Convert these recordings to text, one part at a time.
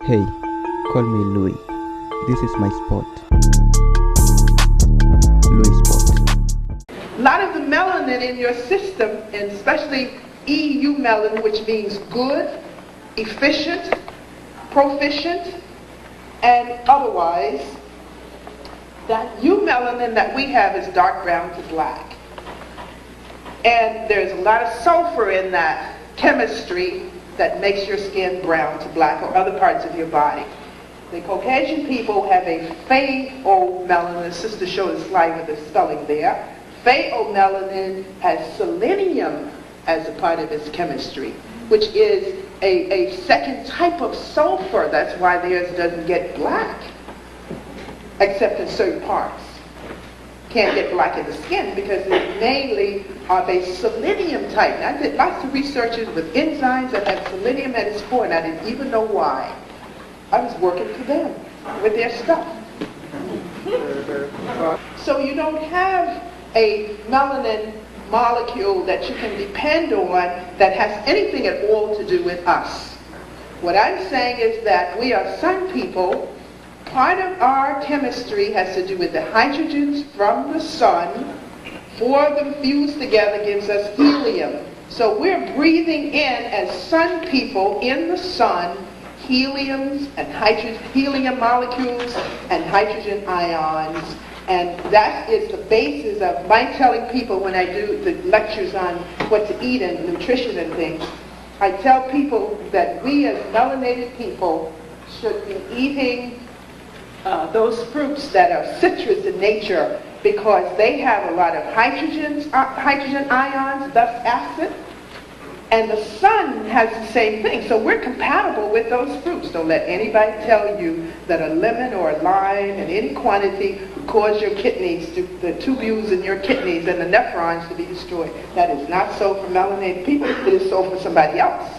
Hey, call me Louis. This is my spot. LuiSpot. A lot of the melanin in your system, and especially EU melanin, which means good, efficient, proficient, and otherwise, that eumelanin that we have is dark brown to black. And there's a lot of sulfur in that chemistry that makes your skin brown to black or other parts of your body. The Caucasian people have a pheomelanin. The sister showed a slide with the spelling there. Pheomelanin has selenium as a part of its chemistry, which is a second type of sulfur. That's why theirs doesn't get black, except in certain parts. Can't get black in the skin because it's mainly of a selenium type. And I did lots of researches with enzymes that have selenium at its core, and I didn't even know why. I was working for them with their stuff. So you don't have a melanin molecule that you can depend on that has anything at all to do with us. What I'm saying is that we are sun people. Part of our chemistry has to do with the hydrogens from the sun. Four of them fused together gives us helium. So we're breathing in, as sun people in the sun, helium molecules and hydrogen ions. And that is the basis of my telling people when I do the lectures on what to eat and nutrition and things. I tell people that we as melanated people should be eating those fruits that are citrus in nature because they have a lot of hydrogen ions, thus acid. And the sun has the same thing. So we're compatible with those fruits. Don't let anybody tell you that a lemon or a lime in any quantity would cause your kidneys, the tubules in your kidneys and the nephrons to be destroyed. That is not so for melanated people. It is so for somebody else.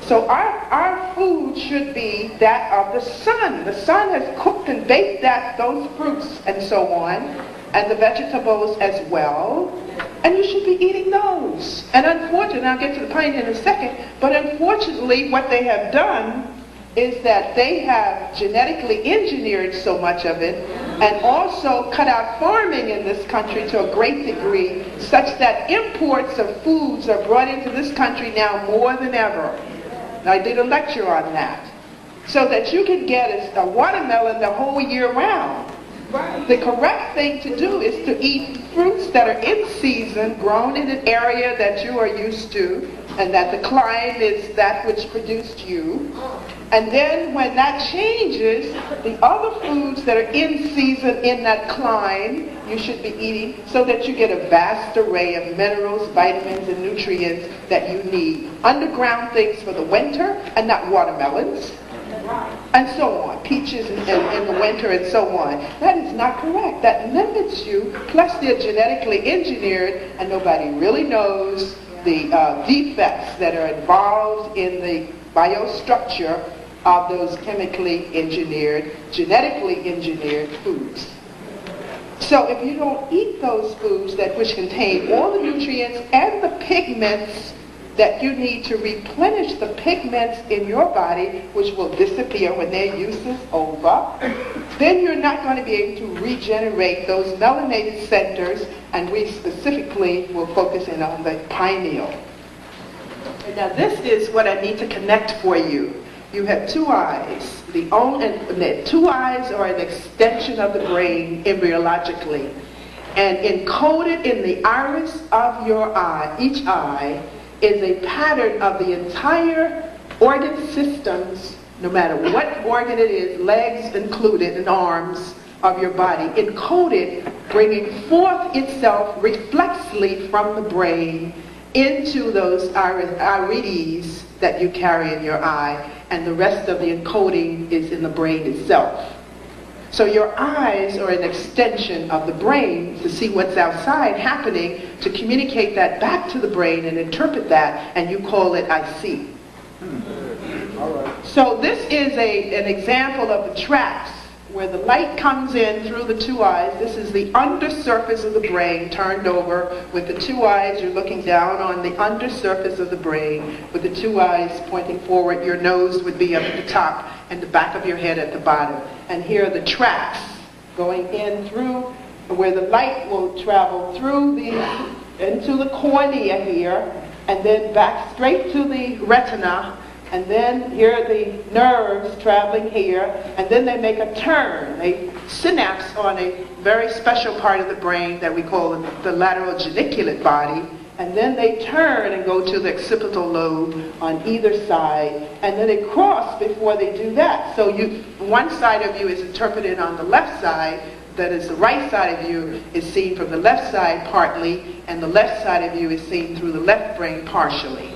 So our food should be that of the sun. The sun has cooked and baked those fruits and so on, and the vegetables as well. And you should be eating those. And unfortunately, I'll get to the pineal in a second, but unfortunately what they have done is that they have genetically engineered so much of it and also cut out farming in this country to a great degree, such that imports of foods are brought into this country now more than ever. And I did a lecture on that. So that you can get a watermelon the whole year round. The correct thing to do is to eat fruits that are in season, grown in an area that you are used to, and that the climate is that which produced you. And then when that changes, the other foods that are in season in that climate, you should be eating so that you get a vast array of minerals, vitamins, and nutrients that you need. Underground things for the winter and not watermelons. And so on, peaches in the winter and so on. That is not correct. That limits you. Plus they're genetically engineered and nobody really knows the defects that are involved in the biostructure of those chemically engineered, genetically engineered foods. So if you don't eat those foods which contain all the nutrients and the pigments that you need to replenish the pigments in your body, which will disappear when their use is over, then you're not going to be able to regenerate those melanated centers, and we specifically will focus in on the pineal. Now this is what I need to connect for you. You have two eyes. The two eyes are an extension of the brain embryologically. And encoded in the iris of your eye, each eye, is a pattern of the entire organ systems, no matter what organ it is, legs included and arms of your body, encoded, bringing forth itself reflexly from the brain into those irides that you carry in your eye, and the rest of the encoding is in the brain itself. So your eyes are an extension of the brain to see what's outside happening, to communicate that back to the brain and interpret that, and you call it I see. So this is an example of the traps where the light comes in through the two eyes. This is the undersurface of the brain turned over. With the two eyes, you're looking down on the undersurface of the brain. With the two eyes pointing forward, your nose would be up at the top and the back of your head at the bottom. And here are the tracks going in through where the light will travel through into the cornea here, and then back straight to the retina. And then here are the nerves traveling here, and then they make a turn. They synapse on a very special part of the brain that we call the lateral geniculate body, and then they turn and go to the occipital lobe on either side, and then they cross before they do that. So one side of you is interpreted on the left side, that is the right side of you is seen from the left side partly, and the left side of you is seen through the left brain partially.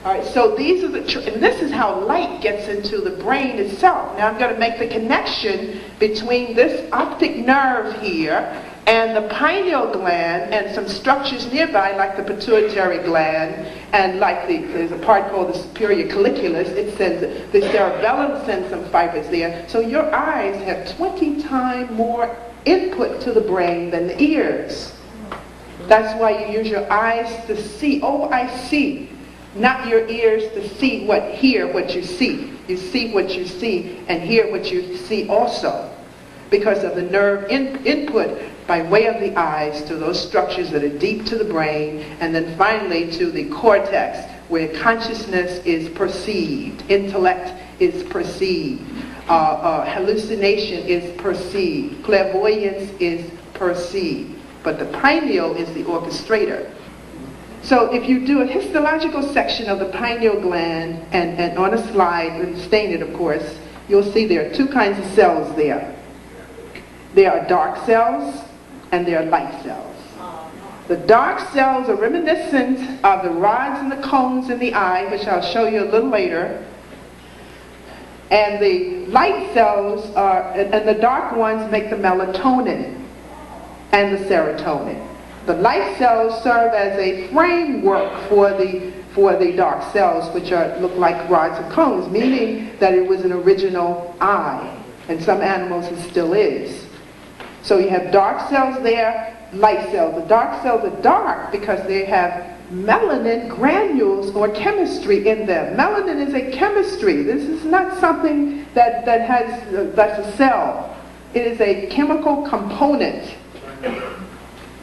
All right, so these are and this is how light gets into the brain itself. Now I'm going to make the connection between this optic nerve here and the pineal gland and some structures nearby like the pituitary gland and like there's a part called the superior colliculus. It says the cerebellum sends some fibers there. So your eyes have 20 times more input to the brain than the ears. That's why you use your eyes to see. Oh, I see. Not your ears to hear what you see. You see what you see and hear what you see also, because of the nerve input by way of the eyes to those structures that are deep to the brain, and then finally to the cortex, where consciousness is perceived, intellect is perceived, hallucination is perceived, clairvoyance is perceived, but the pineal is the orchestrator. So if you do a histological section of the pineal gland, and on a slide, and stain it of course, you'll see there are two kinds of cells there. There are dark cells and there are light cells. The dark cells are reminiscent of the rods and the cones in the eye, which I'll show you a little later. And the light cells and the dark ones make the melatonin and the serotonin. The light cells serve as a framework for the dark cells, which look like rods and cones, meaning that it was an original eye, and some animals it still is. So you have dark cells there, light cells. The dark cells are dark because they have melanin granules or chemistry in them. Melanin is a chemistry. This is not something that's a cell. It is a chemical component.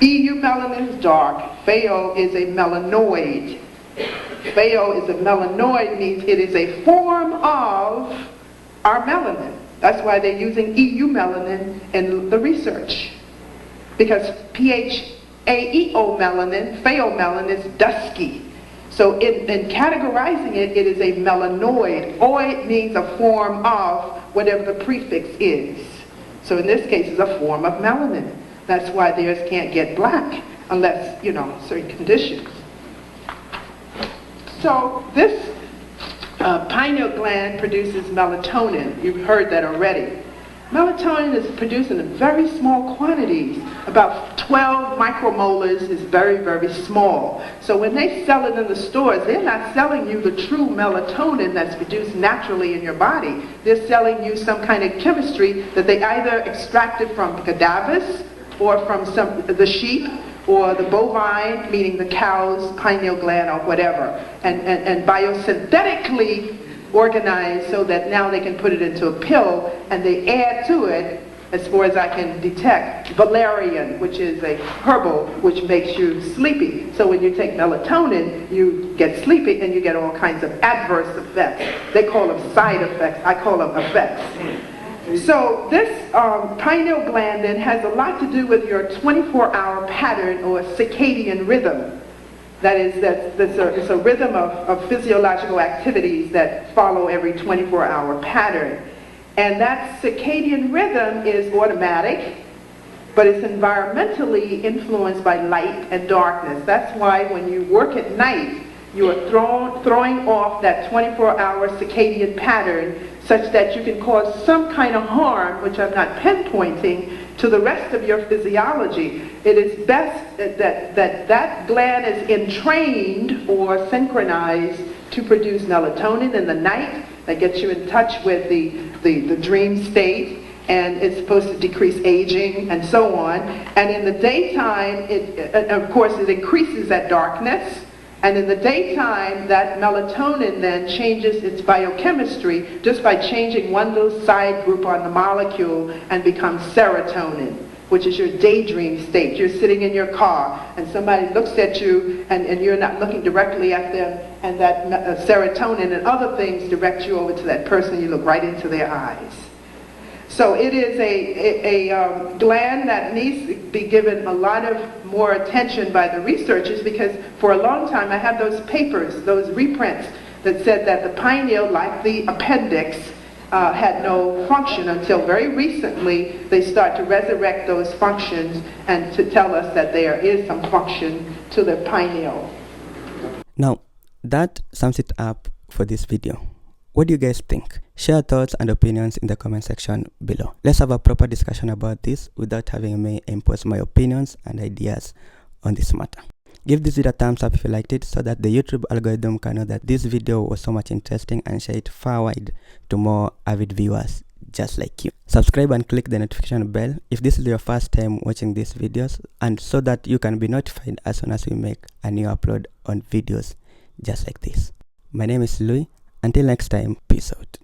Melanin is dark. Pheo is a melanoid. Pheo is a melanoid, means it is a form of our melanin. That's why they're using melanin in the research. Because PHAEO melanin, pheomelanin, is dusky. So in categorizing it, it is a melanoid. Oid means a form of whatever the prefix is. So in this case, it's a form of melanin. That's why theirs can't get black unless, certain conditions. So this pineal gland produces melatonin. You've heard that already. Melatonin is produced in very small quantities. About 12 micromolars is very, very small. So when they sell it in the stores, they're not selling you the true melatonin that's produced naturally in your body. They're selling you some kind of chemistry that they either extracted from cadavers or from the sheep or the bovine, meaning the cow's pineal gland or whatever, and biosynthetically organized so that now they can put it into a pill, and they add to it, as far as I can detect, valerian, which is a herbal which makes you sleepy. So when you take melatonin, you get sleepy and you get all kinds of adverse effects. They call them side effects. I call them effects. So this pineal gland then has a lot to do with your 24-hour pattern or circadian rhythm. That is, it's a rhythm of physiological activities that follow every 24-hour pattern. And that circadian rhythm is automatic, but it's environmentally influenced by light and darkness. That's why when you work at night, you are throwing off that 24-hour circadian pattern such that you can cause some kind of harm, which I'm not pinpointing, to the rest of your physiology. It is best that gland is entrained or synchronized to produce melatonin in the night that gets you in touch with the dream state, and it's supposed to decrease aging and so on. And in the daytime, of course, it increases that darkness. And in the daytime, that melatonin then changes its biochemistry just by changing one little side group on the molecule and becomes serotonin, which is your daydream state. You're sitting in your car and somebody looks at you and you're not looking directly at them, and that serotonin and other things direct you over to that person. You look right into their eyes. So it is a gland that needs to be given a lot of more attention by the researchers, because for a long time I have those papers, those reprints that said that the pineal, like the appendix, had no function, until very recently they start to resurrect those functions and to tell us that there is some function to the pineal. Now, that sums it up for this video. What do you guys think? Share thoughts and opinions in the comment section below. Let's have a proper discussion about this without having me impose my opinions and ideas on this matter. Give this video a thumbs up if you liked it, so that the YouTube algorithm can know that this video was so much interesting and share it far wide to more avid viewers just like you. Subscribe and click the notification bell if this is your first time watching these videos, and so that you can be notified as soon as we make a new upload on videos just like this. My name is Louis. Until next time, peace out.